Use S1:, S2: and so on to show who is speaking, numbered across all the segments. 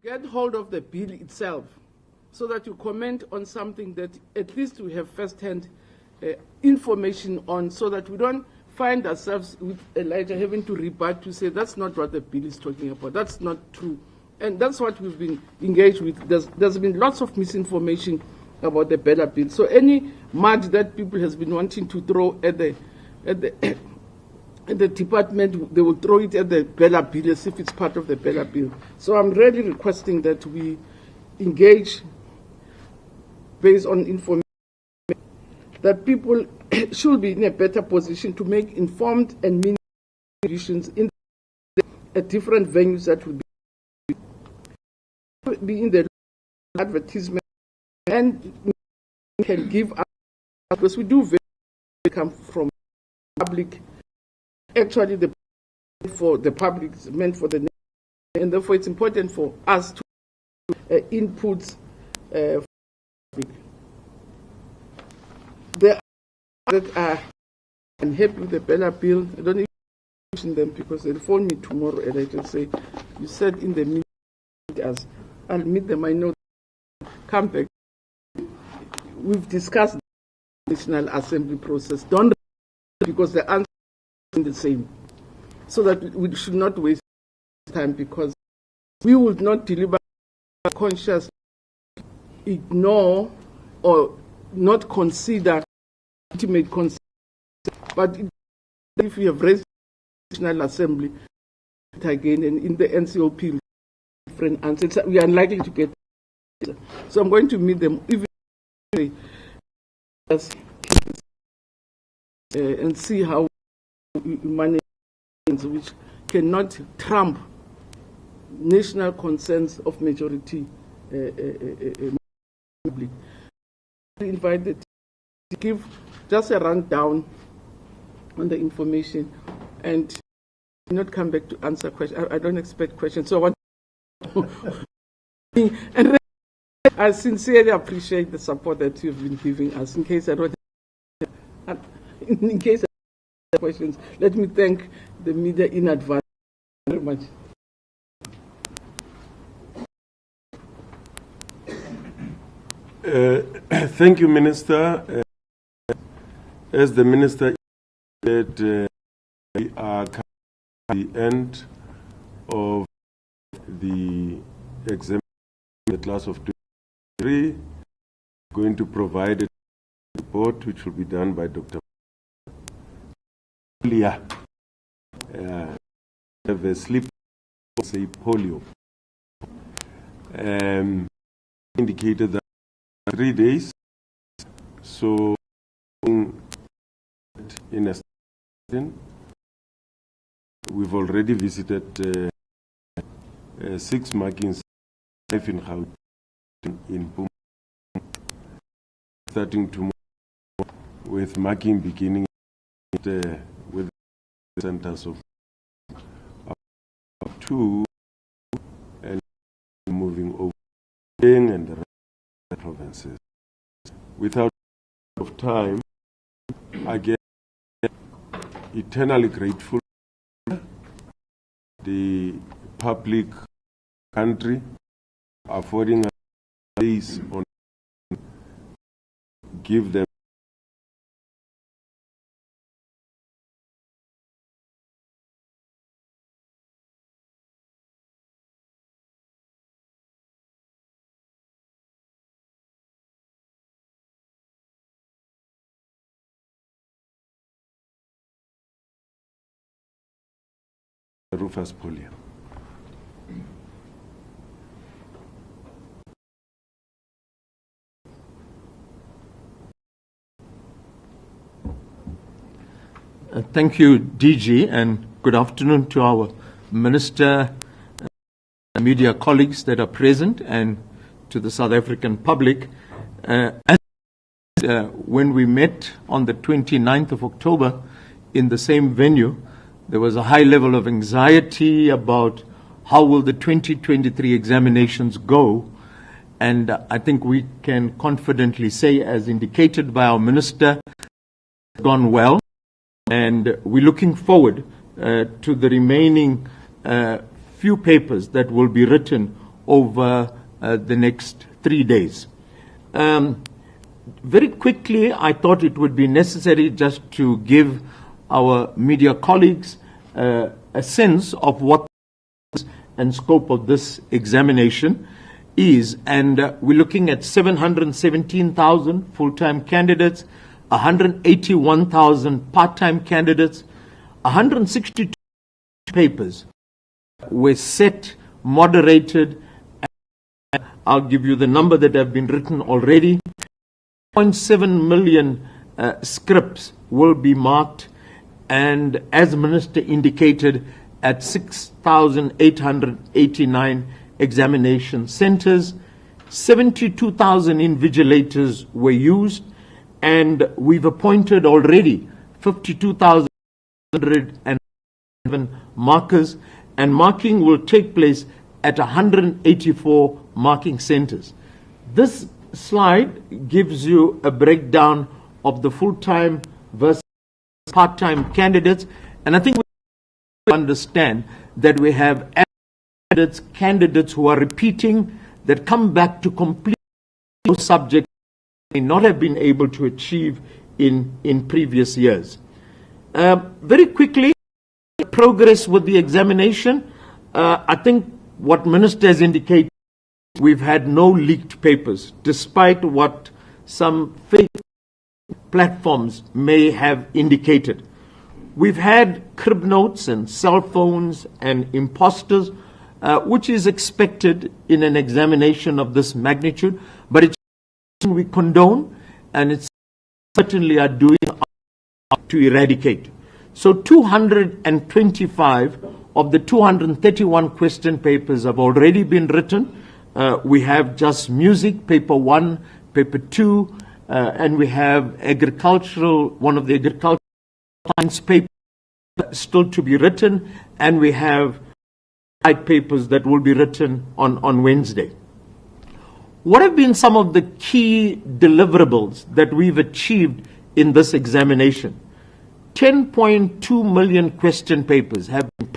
S1: get hold of the bill itself so that you comment on something that at least we have first-hand information on, so that we don't find ourselves with Elijah having to rebut to say that's not what the bill is talking about. That's not true. And that's what we've been engaged with. There's been lots of misinformation about the Bella bill. So any mud that people has been wanting to throw at the department, they will throw it at the Bella bill as if it's part of the Bella bill. So I'm really requesting that we engage based on information, that people should be in a better position to make informed and meaningful decisions in different venues that will be in the advertisement and can give us, because we do come from public. Actually, for the public is meant for the nation, and therefore it's important for us to input. There are that are unhappy with the Bella bill. I don't even mention them because they'll phone me tomorrow and I just say, you said in the meeting, as I'll meet them. I know. Come back. We've discussed the National Assembly process. Don't, because the answer is the same. So that we should not waste time, because we would not deliver conscious, ignore or not consider ultimate consent. But if we have raised the National Assembly again and in the NCOP, different answers, we are unlikely to get. So I'm going to meet them even and see how we manage, which cannot trump national consensus of majority public. Invited to give just a rundown on the information and not come back to answer questions. I don't expect questions, so I want and I sincerely appreciate the support that you've been giving us. In case I don't have questions, let me thank the media in advance very much.
S2: Thank you, Minister. As the Minister said, we are coming to the end of the exam, the class of 2023. Going to provide a report which will be done by Dr. Have a sleep, say polio. Indicated that 3 days. So in a we've already visited 6 markings, 5 in Gauteng, in Pum, starting tomorrow with marking beginning with the centers of 2 and moving over and the rest of the provinces. Without of time, again, eternally grateful the public country affording us days on give them Rufus polio.
S3: Thank you, DG, and good afternoon to our Minister, media colleagues that are present, and to the South African public. When we met on the 29th of October in the same venue, there was a high level of anxiety about how will the 2023 examinations go. And I think we can confidently say, as indicated by our Minister, it's gone well. And we're looking forward to the remaining few papers that will be written over the next 3 days. Very quickly, I thought it would be necessary just to give our media colleagues a sense of what and scope of this examination is. And we're looking at 717,000 full-time candidates, 181,000 part-time candidates, 162 papers were set, moderated, and I'll give you the number that have been written already. 0.7 million scripts will be marked, and as the Minister indicated, at 6,889 examination centers, 72,000 invigilators were used, and we've appointed already 52,107 markers, and marking will take place at 184 marking centers. This slide gives you a breakdown of the full-time versus part-time candidates, and I think we understand that we have candidates who are repeating, that come back to complete those subjects they may not have been able to achieve in previous years. Very quickly, progress with the examination. I think what Minister has indicated, we've had no leaked papers, despite what some fake platforms may have indicated. We've had crib notes and cell phones and imposters, which is expected in an examination of this magnitude, but it's something we condone, and it's certainly are doing to eradicate. So 225 of the 231 question papers have already been written. We have just music, paper 1, paper 2, and we have one of the agricultural science papers still to be written, and we have papers that will be written on Wednesday. What have been some of the key deliverables that we've achieved in this examination? 10.2 million question papers have been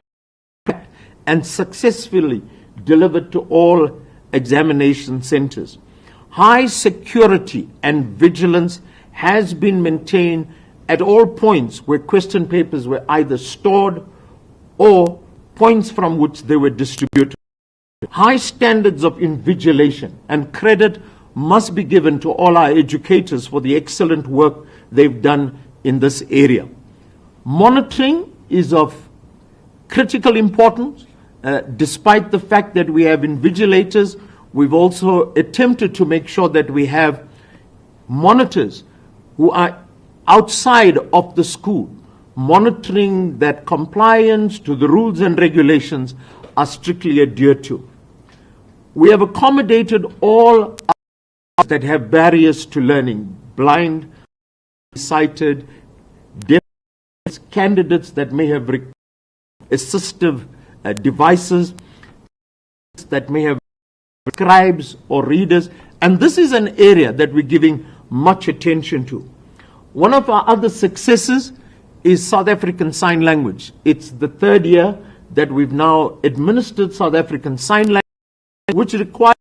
S3: packed and successfully delivered to all examination centers. High security and vigilance has been maintained at all points where question papers were either stored or points from which they were distributed. High standards of invigilation and credit must be given to all our educators for the excellent work they've done in this area. Monitoring is of critical importance. Despite the fact that we have invigilators, we've also attempted to make sure that we have monitors who are outside of the school, monitoring that compliance to the rules and regulations are strictly adhered to. We have accommodated all that have barriers to learning, blind, sighted, deaf candidates that may have assistive devices, that may have scribes or readers, and this is an area that we're giving much attention to. One of our other successes is South African Sign Language. It's the third year that we've now administered South African Sign Language, which requires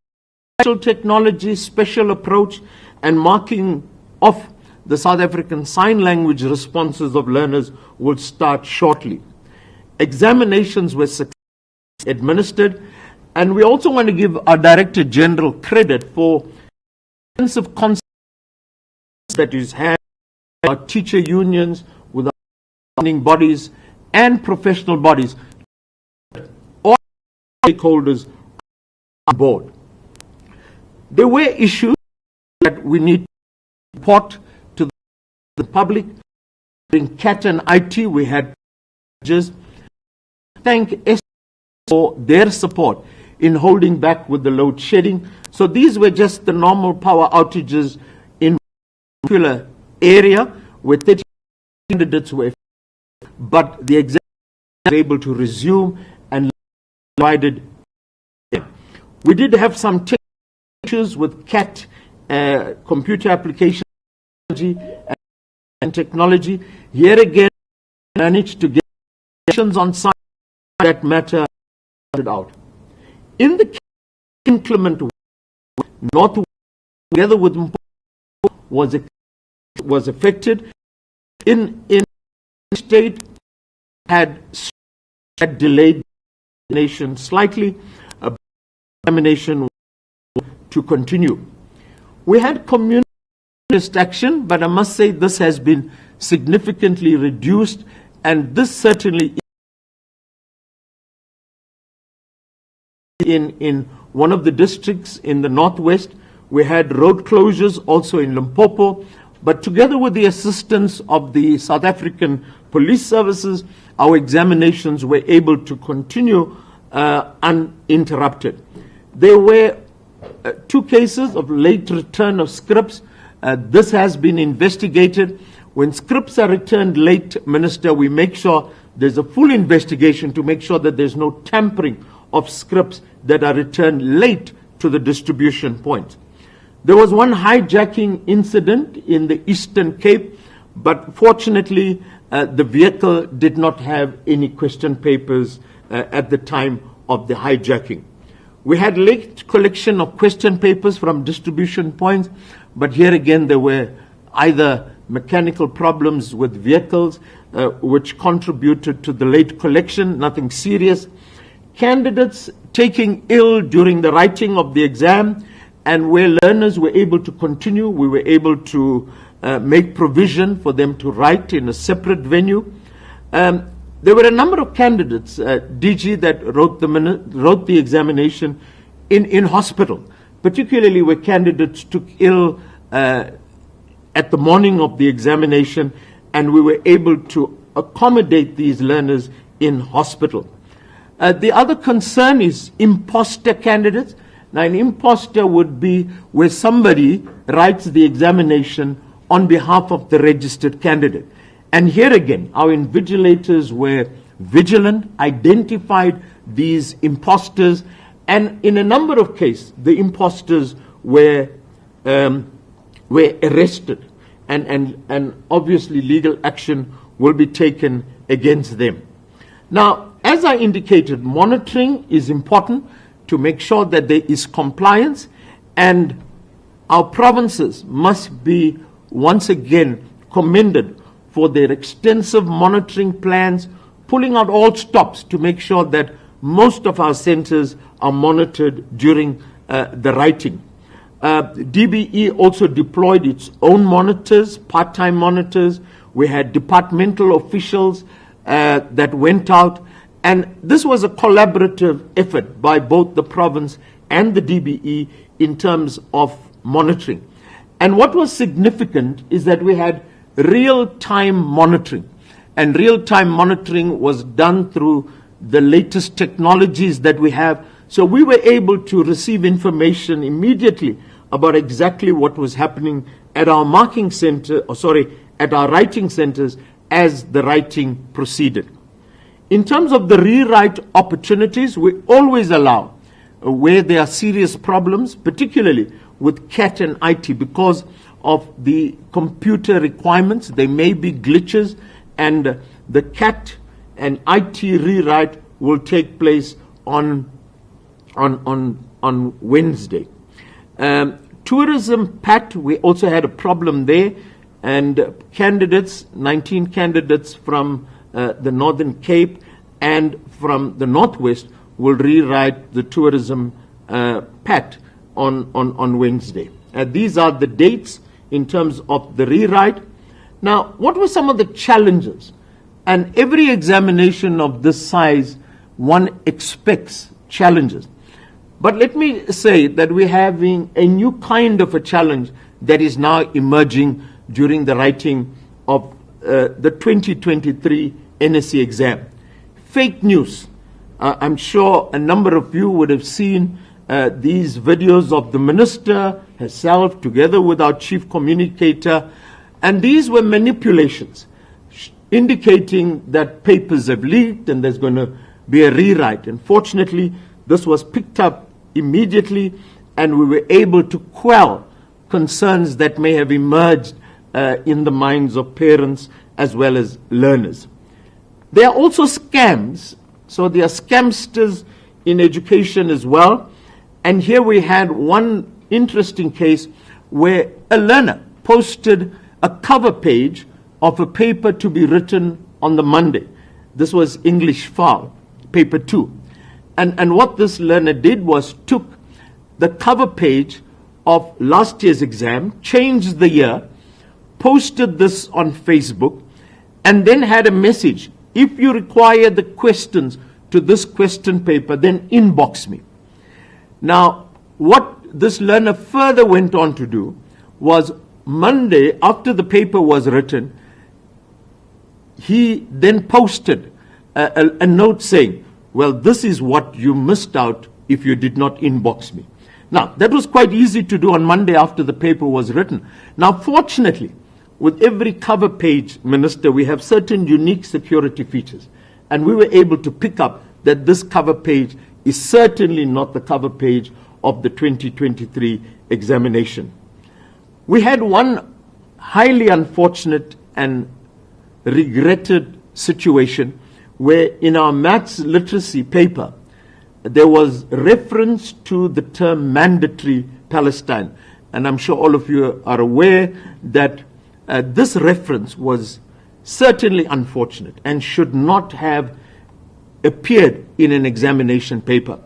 S3: special technology, special approach, and marking of the South African Sign Language responses of learners will start shortly. Examinations were successfully administered, and we also want to give our Director General credit for extensive consultations that he's had with our teacher unions, with our governing bodies and professional bodies, all stakeholders on board. There were issues that we need to report to the public. In CAT and IT, we had just thank SABC for their support in holding back with the load shedding. So these were just the normal power outages in a particular area where 30 candidates were affected, but the exam was able to resume and provided. We did have some issues with CAT, computer application and technology. Here again, we managed to get questions on science that matter out. In the inclement weather, north together with Mpopo was affected. In state had delayed the nation slightly, examination to continue. We had community action, but I must say this has been significantly reduced, and this certainly in one of the districts in the northwest. We had road closures also in Limpopo, but together with the assistance of the South African police services, our examinations were able to continue uninterrupted. There were 2 cases of late return of scripts. This has been investigated. When scripts are returned late, Minister, we make sure there's a full investigation to make sure that there's no tampering of scripts that are returned late to the distribution point. There was one hijacking incident in the Eastern Cape, but fortunately the vehicle did not have any question papers at the time of the hijacking. We had late collection of question papers from distribution points, but here again there were either mechanical problems with vehicles which contributed to the late collection, nothing serious. Candidates taking ill during the writing of the exam, and where learners were able to continue, we were able to make provision for them to write in a separate venue. There were a number of candidates, DG, that wrote the examination in hospital, particularly where candidates took ill at the morning of the examination, and we were able to accommodate these learners in hospital. The other concern is imposter candidates. Now, an imposter would be where somebody writes the examination on behalf of the registered candidate. And here again, our invigilators were vigilant, identified these imposters, and in a number of cases, the imposters were arrested, and obviously legal action will be taken against them. Now, as I indicated, monitoring is important to make sure that there is compliance, and our provinces must be once again commended for their extensive monitoring plans, pulling out all stops to make sure that most of our centers are monitored during the writing. DBE also deployed its own monitors, part-time monitors. We had departmental officials that went out, and this was a collaborative effort by both the province and the DBE in terms of monitoring. And what was significant is that we had real-time monitoring, and real-time monitoring was done through the latest technologies that we have. So we were able to receive information immediately about exactly what was happening at our marking center, at our writing centers as the writing proceeded. In terms of the rewrite opportunities, we always allow where there are serious problems, particularly with CAT and IT, because of the computer requirements. There may be glitches, and the CAT and IT rewrite will take place on Wednesday. Tourism PAT, we also had a problem there, and candidates, 19 candidates from the Northern Cape and from the Northwest will rewrite the tourism PAT on Wednesday. These are the dates in terms of the rewrite. Now, what were some of the challenges? And every examination of this size, one expects challenges. But let me say that we're having a new kind of a challenge that is now emerging during the writing of the 2023 NSC exam. Fake news. I'm sure a number of you would have seen these videos of the minister herself together with our chief communicator, and these were manipulations indicating that papers have leaked and there's going to be a rewrite. And fortunately, this was picked up immediately, and we were able to quell concerns that may have emerged in the minds of parents as well as learners. There are also scams. So there are scamsters in education as well. And here we had one interesting case where a learner posted a cover page of a paper to be written on the Monday. This was English File, paper 2. And what this learner did was took the cover page of last year's exam, changed the year, posted this on Facebook, and then had a message: if you require the questions to this question paper, then inbox me. Now, what this learner further went on to do was, Monday, after the paper was written, he then posted a note saying, well, this is what you missed out if you did not inbox me. Now, that was quite easy to do on Monday after the paper was written. Now, fortunately, with every cover page, Minister, we have certain unique security features. And we were able to pick up that this cover page is certainly not the cover page of the 2023 examination. We had one highly unfortunate and regretted situation where in our maths literacy paper, there was reference to the term mandatory Palestine. And I'm sure all of you are aware that this reference was certainly unfortunate and should not have appeared in an examination paper.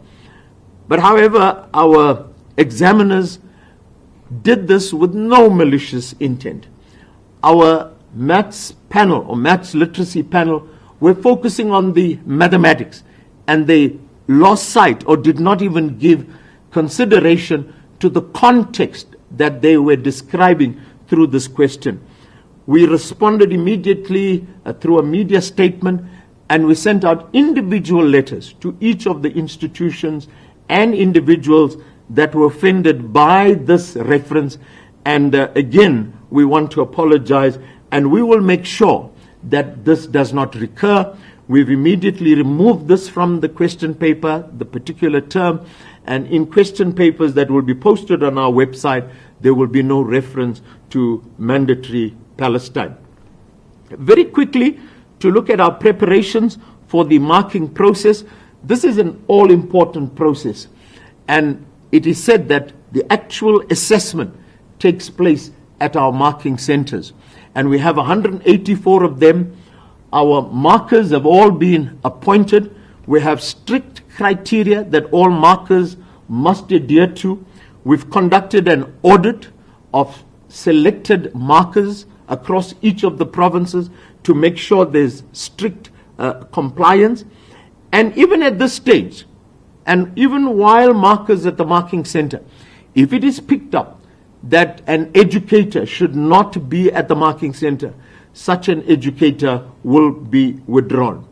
S3: But however, our examiners did this with no malicious intent. Our maths panel or maths literacy panel were focusing on the mathematics, and they lost sight or did not even give consideration to the context that they were describing through this question. We responded immediately through a media statement, and we sent out individual letters to each of the institutions and individuals that were offended by this reference. And again, we want to apologize, and we will make sure that this does not recur. We've immediately removed this from the question paper, the particular term, and in question papers that will be posted on our website, there will be no reference to mandatory Palestine. Very quickly, to look at our preparations for the marking process. This is an all-important process, and it is said that the actual assessment takes place at our marking centers, and we have 184 of them. Our markers have all been appointed. We have strict criteria that all markers must adhere to. We've conducted an audit of selected markers across each of the provinces to make sure there's strict compliance. And even at this stage, and even while markers at the marking center, if it is picked up that an educator should not be at the marking center, such an educator will be withdrawn.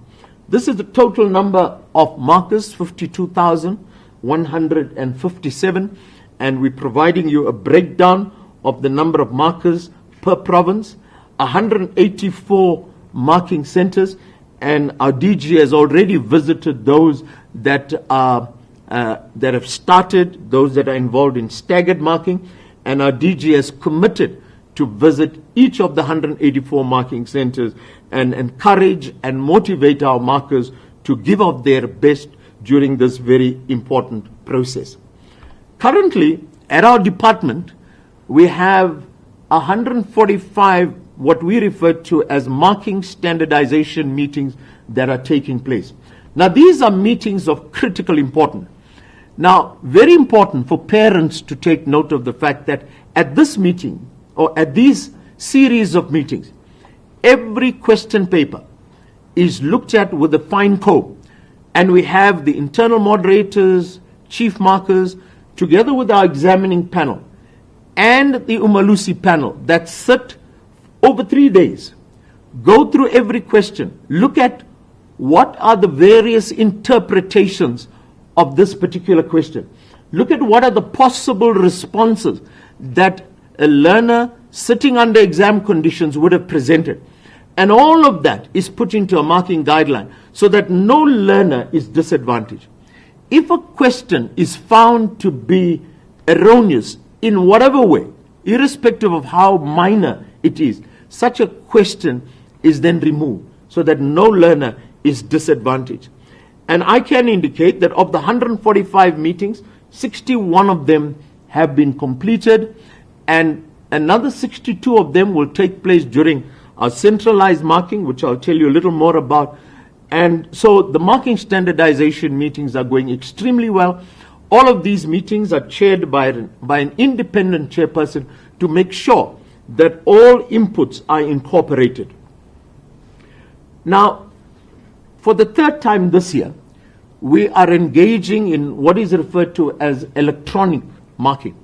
S3: This is the total number of markers, 52,157, and we're providing you a breakdown of the number of markers per province, 184 marking centers, and our DG has already visited those that are that have started, those that are involved in staggered marking, and our DG has committed to visit each of the 184 marking centers and encourage and motivate our markers to give out their best during this very important process. Currently, at our department, we have 145 what we refer to as marking standardization meetings that are taking place. Now, these are meetings of critical importance. Now, very important for parents to take note of the fact that at this meeting, or at these series of meetings, every question paper is looked at with a fine comb, and we have the internal moderators, chief markers, together with our examining panel and the Umalusi panel that sit over 3 days, go through every question, look at what are the various interpretations of this particular question, look at what are the possible responses that a learner sitting under exam conditions would have presented. And all of that is put into a marking guideline so that no learner is disadvantaged. If a question is found to be erroneous in whatever way, irrespective of how minor it is, such a question is then removed so that no learner is disadvantaged. And I can indicate that of the 145 meetings, 61 of them have been completed, and another 62 of them will take place during our centralized marking, which I'll tell you a little more about. And so the marking standardization meetings are going extremely well. All of these meetings are chaired by an independent chairperson to make sure that all inputs are incorporated. Now, for the third time this year, we are engaging in what is referred to as electronic marking.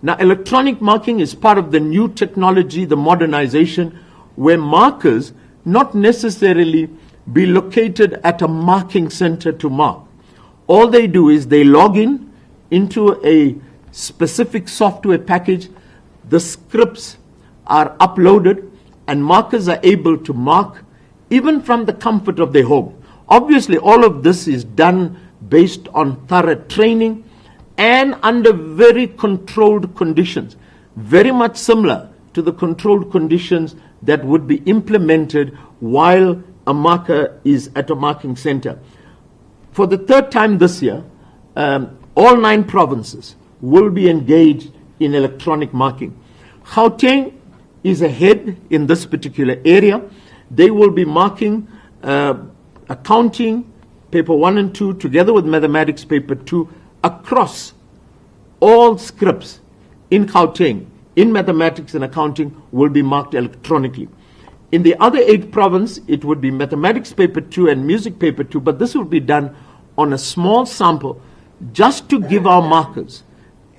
S3: Now, electronic marking is part of the new technology, the modernization, where markers not necessarily be located at a marking center to mark. All they do is they log in into a specific software package, the scripts are uploaded, and markers are able to mark even from the comfort of their home. Obviously, all of this is done based on thorough training and under very controlled conditions, very much similar to the controlled conditions that would be implemented while a marker is at a marking center. For the third time this year, all 9 provinces will be engaged in electronic marking. Gauteng is ahead in this particular area. They will be marking accounting, paper 1 and 2, together with mathematics, paper 2, across all scripts in Gauteng, in mathematics and accounting, will be marked electronically. In the other 8 provinces, it would be mathematics paper 2 and music paper 2, but this will be done on a small sample just to give our markers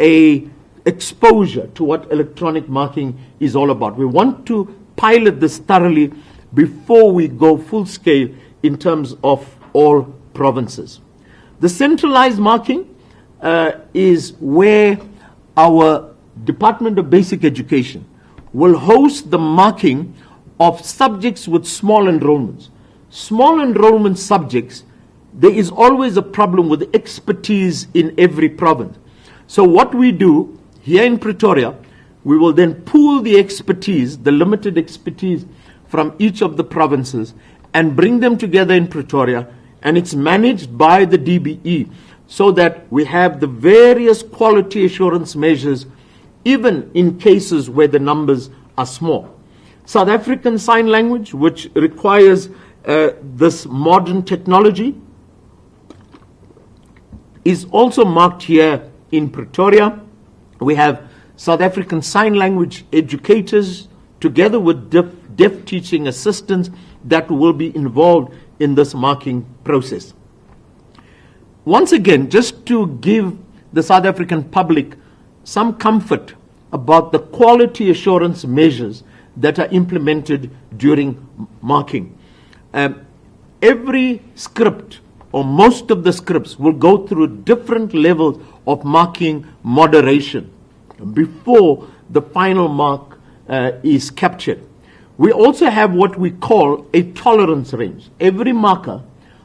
S3: a exposure to what electronic marking is all about. We want to pilot this thoroughly before we go full scale in terms of all provinces. The centralized marking is where our Department of Basic Education will host the marking of subjects with small enrollments. Small enrollment subjects, there is always a problem with expertise in every province. So what we do here in Pretoria, we will then pool the expertise, the limited expertise from each of the provinces, and bring them together in Pretoria, and it's managed by the DBE so that we have the various quality assurance measures even in cases where the numbers are small. South African Sign Language, which requires this modern technology, is also marked here in Pretoria. We have South African Sign Language educators together with deaf teaching assistants that will be involved in this marking process. Once again, just to give the South African public some comfort about the quality assurance measures that are implemented during marking. Every script, or most of the scripts, will go through different levels of marking moderation before the final mark is captured. We also have what we call a tolerance range. Every marker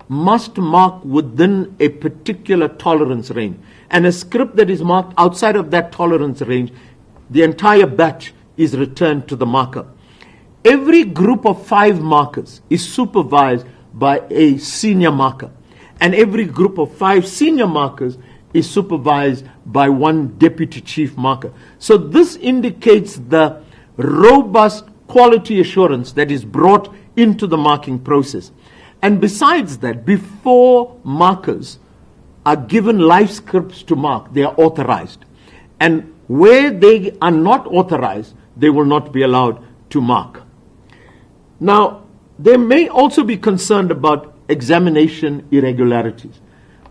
S3: must mark within a particular tolerance range. And a script that is marked outside of that tolerance range, the entire batch is returned to the marker. Every group of 5 markers is supervised by a senior marker. And every group of 5 senior markers is supervised by 1 deputy chief marker. So this indicates the robust quality assurance that is brought into the marking process. And besides that, before markers are given live scripts to mark, they are authorized. And where they are not authorized, they will not be allowed to mark. Now, they may also be concerned about examination irregularities.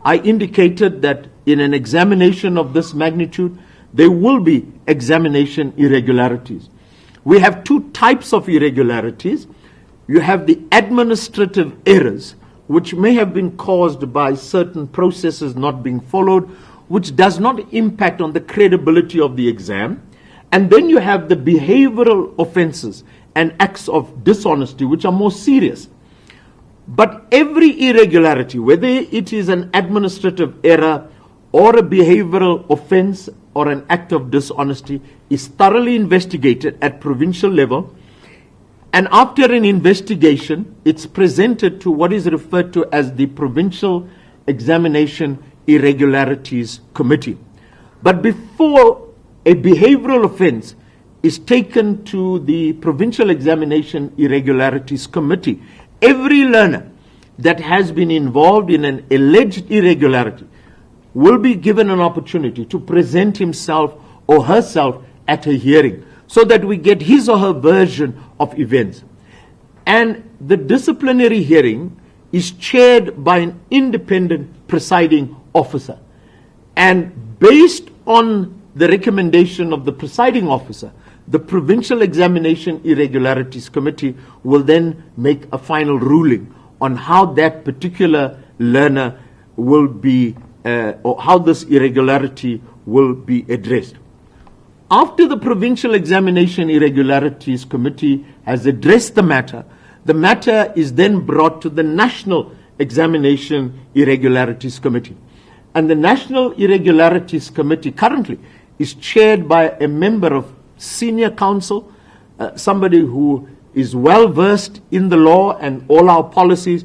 S3: I indicated that in an examination of this magnitude, there will be examination irregularities. We have 2 types of irregularities. You have the administrative errors, which may have been caused by certain processes not being followed, which does not impact on the credibility of the exam. And then you have the behavioral offenses and acts of dishonesty, which are more serious. But every irregularity, whether it is an administrative error or a behavioral offense or an act of dishonesty, is thoroughly investigated at provincial level. And after an investigation, it's presented to what is referred to as the Provincial Examination Irregularities Committee. But before a behavioral offense is taken to the Provincial Examination Irregularities Committee, every learner that has been involved in an alleged irregularity will be given an opportunity to present himself or herself at a hearing so that we get his or her version of events. And the disciplinary hearing is chaired by an independent presiding officer. And based on the recommendation of the presiding officer, the Provincial Examination Irregularities Committee will then make a final ruling on how that particular learner will be, or how this irregularity will be addressed. After the Provincial Examination Irregularities Committee has addressed the matter is then brought to the National Examination Irregularities Committee. And the National Irregularities Committee currently is chaired by a member of senior counsel, somebody who is well versed in the law and all our policies.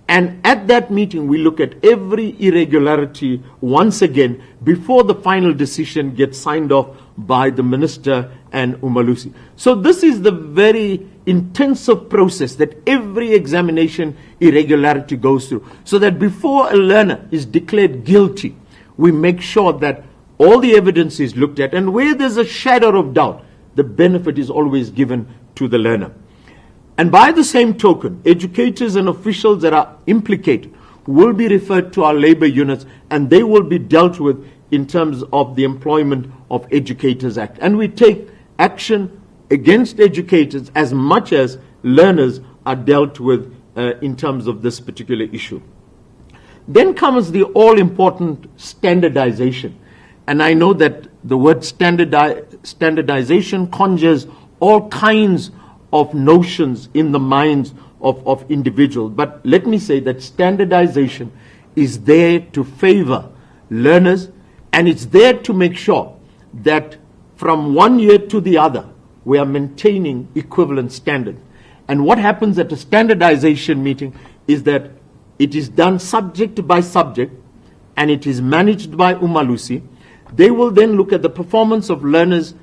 S3: And at that meeting, we look at every irregularity once again before the final decision gets signed off by the Minister and Umalusi. So this is the very intensive process that every examination irregularity goes through, so that before a learner is declared guilty, we make sure that all the evidence is looked at, and where there's a shadow of doubt, the benefit is always given to the learner. And by the same token, educators and officials that are implicated will be referred to our labor units, and they will be dealt with in terms of the Employment of Educators Act. And we take action against educators as much as learners are dealt with in terms of this particular issue. Then comes the all-important standardization. And I know that the word standardization conjures all kinds of notions in the minds of individuals. But let me say that standardization is there to favor learners, and it's there to make sure that from one year to the other, we are maintaining equivalent standards. And what happens at a standardization meeting is that it is done subject by subject, and it is managed by Umalusi. They will then look at the performance of learners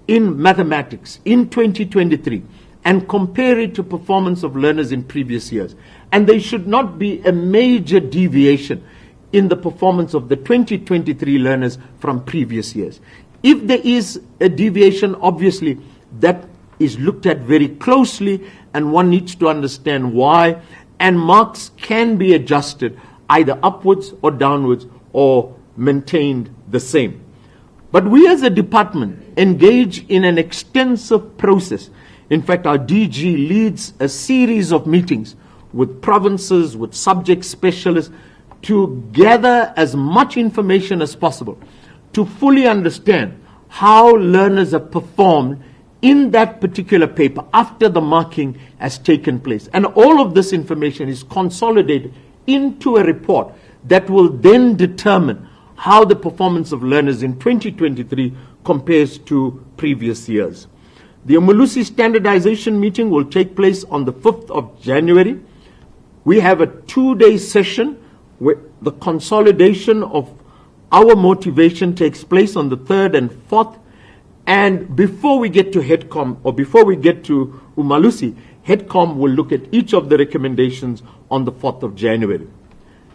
S3: in mathematics in 2023 and compare it to performance of learners in previous years. And there should not be a major deviation in the performance of the 2023 learners from previous years. If there is a deviation, obviously that is looked at very closely, and one needs to understand why, and marks can be adjusted either upwards or downwards or maintained the same. But we as a department engage in an extensive process. In fact, our DG leads a series of meetings with provinces, with subject specialists, to gather as much information as possible to fully understand how learners have performed in that particular paper after the marking has taken place. And all of this information is consolidated into a report that will then determine how the performance of learners in 2023 compares to previous years. The Umalusi standardization meeting will take place on the 5th of January. We have a 2-day session where the consolidation of our motivation takes place on the 3rd and 4th. And before we get to HEDCOM, or before we get to Umalusi, HEDCOM will look at each of the recommendations on the 4th of January.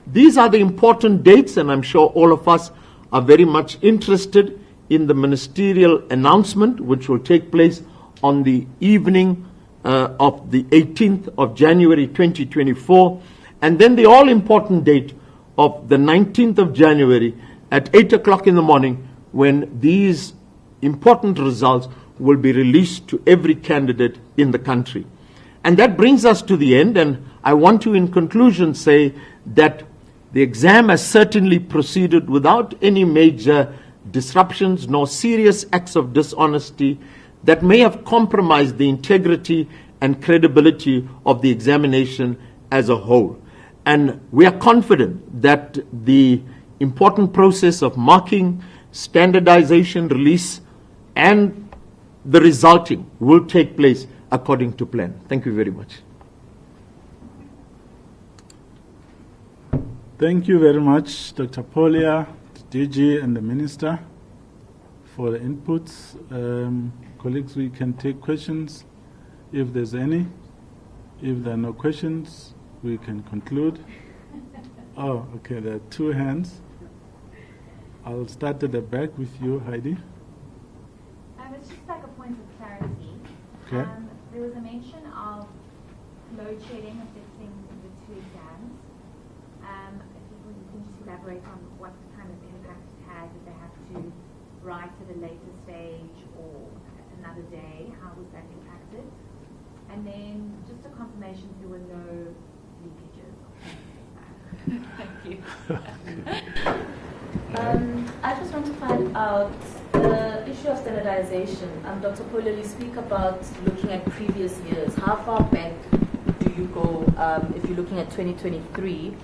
S3: These are the important dates, and I'm sure all of us are very much interested in the ministerial announcement, which will take place on the evening of the 18th of January 2024, and then the all-important date of the 19th of January at 8 o'clock in the morning, when these important results will be released to every candidate in the country. And that brings us to the end, and I want to, in conclusion, say that the exam has certainly proceeded without any major disruptions nor serious acts of dishonesty that may have compromised the integrity and credibility of the examination as a whole. And we are confident that the important process of marking, standardization, release, and the resulting will take place according to plan. Thank you very much.
S4: Thank you very much, Dr. Polia, DG, and the Minister for the inputs. Colleagues, we can take questions if there's any. If there are no questions, we can conclude. Oh, okay, there are two hands. I'll start at the back with you, Heidi.
S5: It's just like a point of clarity.
S4: Okay.
S5: There was a mention of load shedding affecting the two exams. If you can just elaborate on what kind of impact it had, did they have to write at a later stage or another day? How was that impacted? And then just a confirmation there were no leakages. Thank you.
S6: I just want to find out the issue of standardization. Dr. Polia, you speak about looking at previous years. How far back do you go if you're looking at 2023,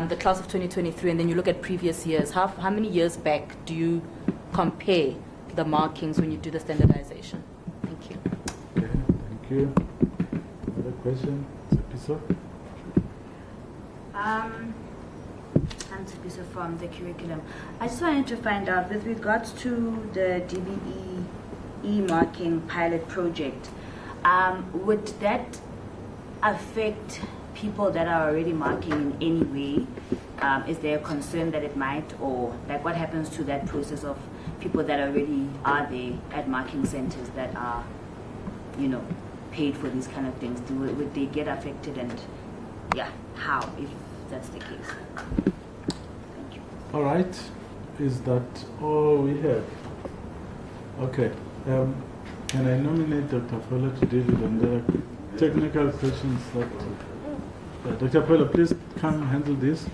S6: the class of 2023, and then you look at previous years? How many years back do you compare the markings when you do the standardization? Thank you.
S4: Okay, thank you. Another question? Sapisa?
S7: I'm Tsubiso from the curriculum. I just wanted to find out, with regards to the DBE e-marking pilot project, would that affect people that are already marking in any way? Is there a concern that it might, or like what happens to that process of people that already are there at marking centers that are, paid for these kind of things? Would they get affected, and how, if that's the case? Thank you.
S4: All right. Is that all we have? Okay. Can I nominate Dr. Pola to deal with the technical questions that Dr. Pola, please come handle this.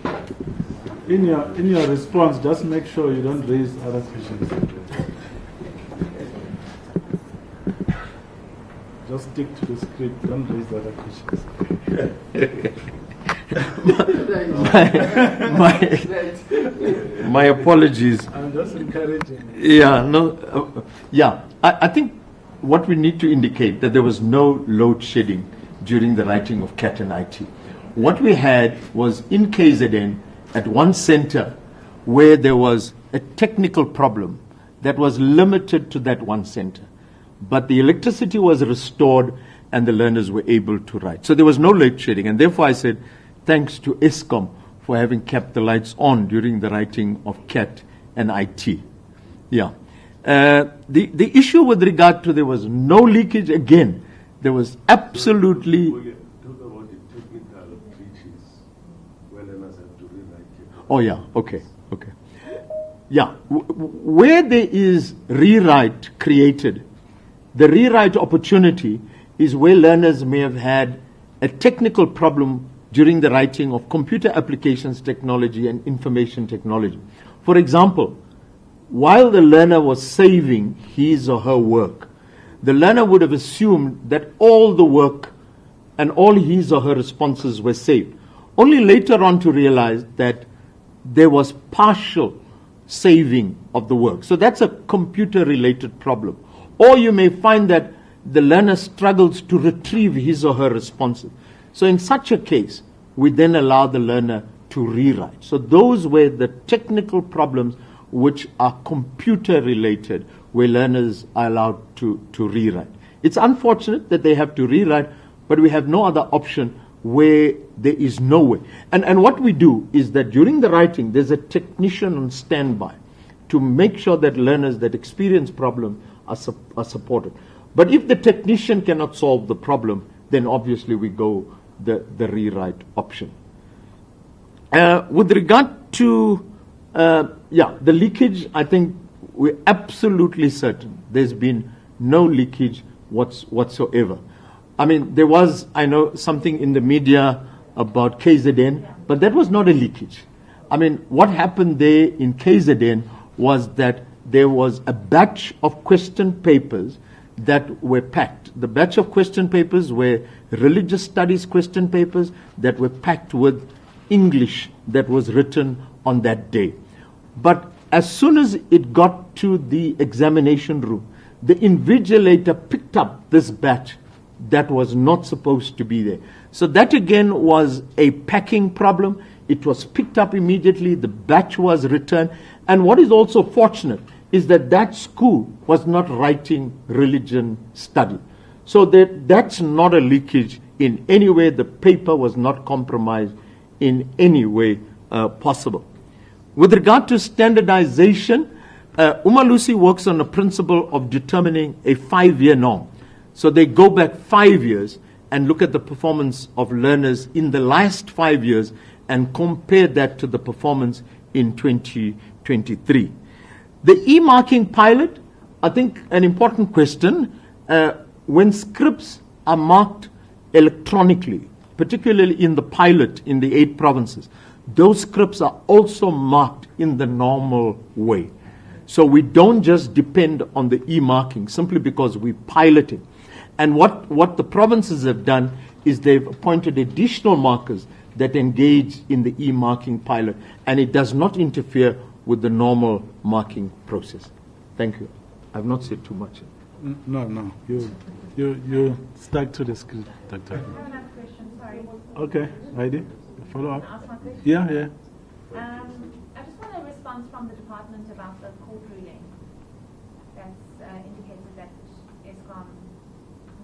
S4: In your response, just make sure you don't raise other questions. Just stick to the script, don't raise other questions.
S3: My apologies.
S4: I'm just encouraging.
S3: I think what we need to indicate that there was no load shedding during the writing of CAT and IT. What we had was in KZN at one center where there was a technical problem that was limited to that one center. But the electricity was restored and the learners were able to write. So there was no load shedding, and therefore I said thanks to ESCOM for having kept the lights on during the writing of CAT and IT. The issue with regard to there was no leakage, again, there was absolutely...
S2: Talk about the technical glitches where learners have to rewrite it.
S3: Oh yeah, okay. Where there is rewrite created, the rewrite opportunity is where learners may have had a technical problem during the writing of computer applications technology and information technology. For example, while the learner was saving his or her work, the learner would have assumed that all the work and all his or her responses were saved, only later on to realize that there was partial saving of the work. So that's a computer-related problem. Or you may find that the learner struggles to retrieve his or her responses. So in such a case, we then allow the learner to rewrite. So those were the technical problems which are computer-related, where learners are allowed to rewrite. It's unfortunate that they have to rewrite, but we have no other option where there is no way. And what we do is that during the writing, there's a technician on standby to make sure that learners that experience problems are supported. But if the technician cannot solve the problem, then obviously we go the rewrite option. With regard to the leakage, I think we're absolutely certain there's been no leakage whatsoever. I mean, there was, I know, something in the media about KZN, but that was not a leakage. I mean, what happened there in KZN was that there was a batch of question papers that were packed. The batch of question papers were religious studies question papers that were packed with English that was written on that day. But as soon as it got to the examination room, the invigilator picked up this batch that was not supposed to be there. So that again was a packing problem. It was picked up immediately, the batch was returned. And what is also fortunate is that that school was not writing religion study. So that's not a leakage in any way. The paper was not compromised in any way possible. With regard to standardization, Umalusi works on the principle of determining a 5-year norm. So they go back 5 years and look at the performance of learners in the last 5 years and compare that to the performance in 2023. The e-marking pilot, I think an important question, when scripts are marked electronically, particularly in the pilot in the 8 provinces, those scripts are also marked in the normal way. So we don't just depend on the e-marking simply because we're piloting. And what the provinces have done is they've appointed additional markers that engage in the e-marking pilot, and it does not interfere with the normal marking process. Thank you. I've not said too much.
S4: No. You stuck to the script, Dr.
S5: I have another question, sorry.
S4: Okay, Heidi, follow up.
S5: Can I ask my question?
S4: Yeah.
S5: I just want a response from the department about the court ruling that's indicated that ESCOM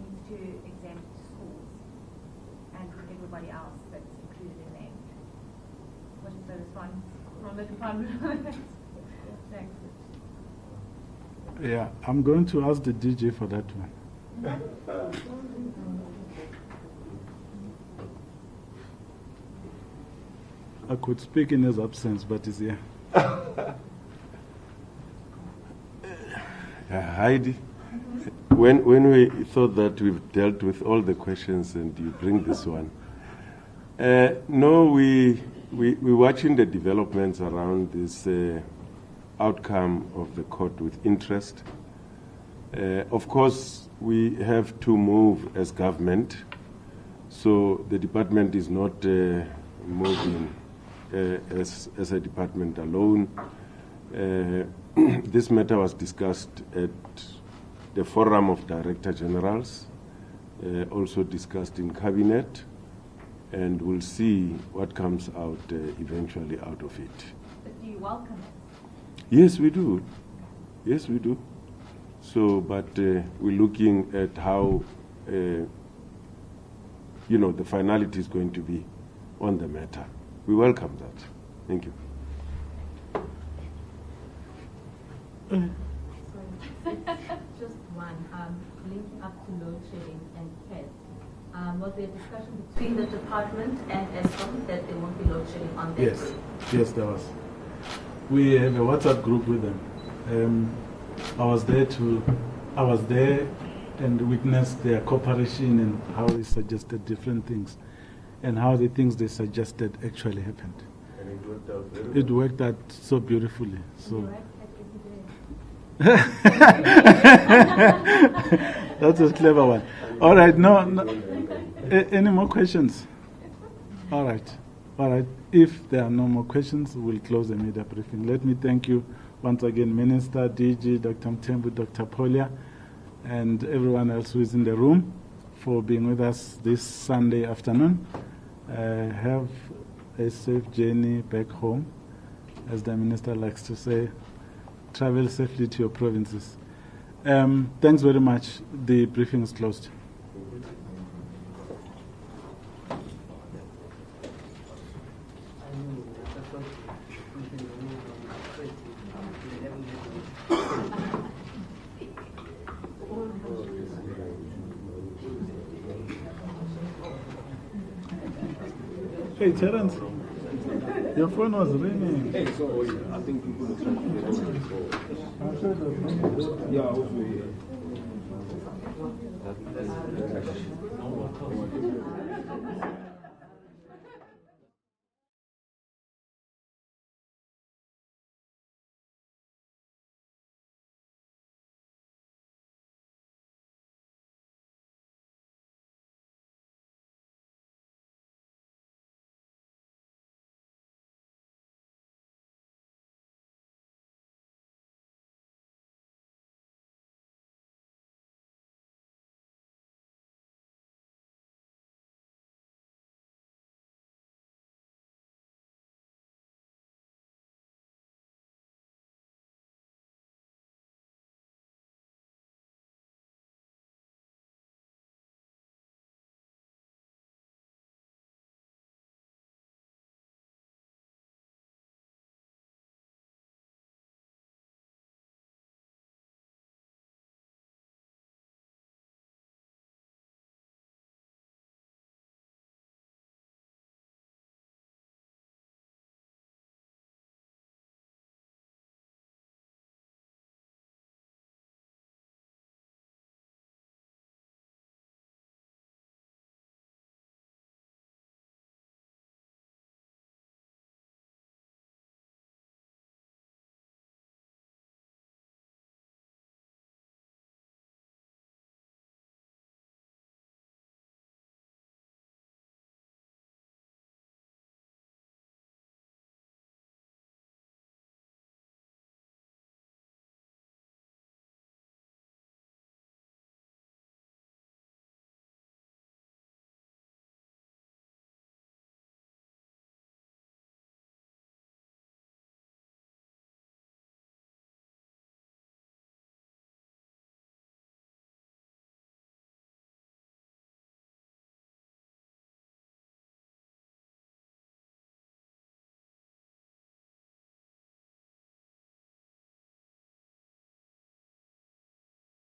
S5: needs to exempt schools and everybody else that's included in there. What is the response from the department? Thanks.
S4: Yeah, I'm going to ask the DJ for that one. I could speak in his absence, but he's here.
S2: Heidi, when we thought that we've dealt with all the questions and you bring this one, no, we're watching the developments around this outcome of the court with interest. Of course, we have to move as government, so the department is not moving as a department alone. This matter was discussed at the Forum of Director Generals, also discussed in Cabinet, and we'll see what comes out eventually out of it.
S5: But do you welcome it?
S2: Yes, we do. Yes, we do. So, but we're looking at how, the finality is going to be on the matter. We welcome that. Thank you.
S6: Just one, linking up to load shedding and CAD. Was there a discussion between the department and ESCOM that there won't be load shedding on their grid?
S4: Yes, there was. We have a WhatsApp group with them. I was there and witnessed their cooperation and how they suggested different things and how the things they suggested actually happened.
S2: And it worked out very well.
S4: It worked out so beautifully. So. That's a clever one. All right, no. Any more questions? All right. If there are no more questions, we'll close the media briefing. Let me thank you once again, Minister, DG, Dr. Mthembu, Dr. Polia, and everyone else who is in the room for being with us this Sunday afternoon. Have a safe journey back home. As the Minister likes to say, travel safely to your provinces. Thanks very much. The briefing is closed. Hey, Terence, your phone was ringing.
S8: Hey, so I think people are trying to get it. Yeah, hopefully.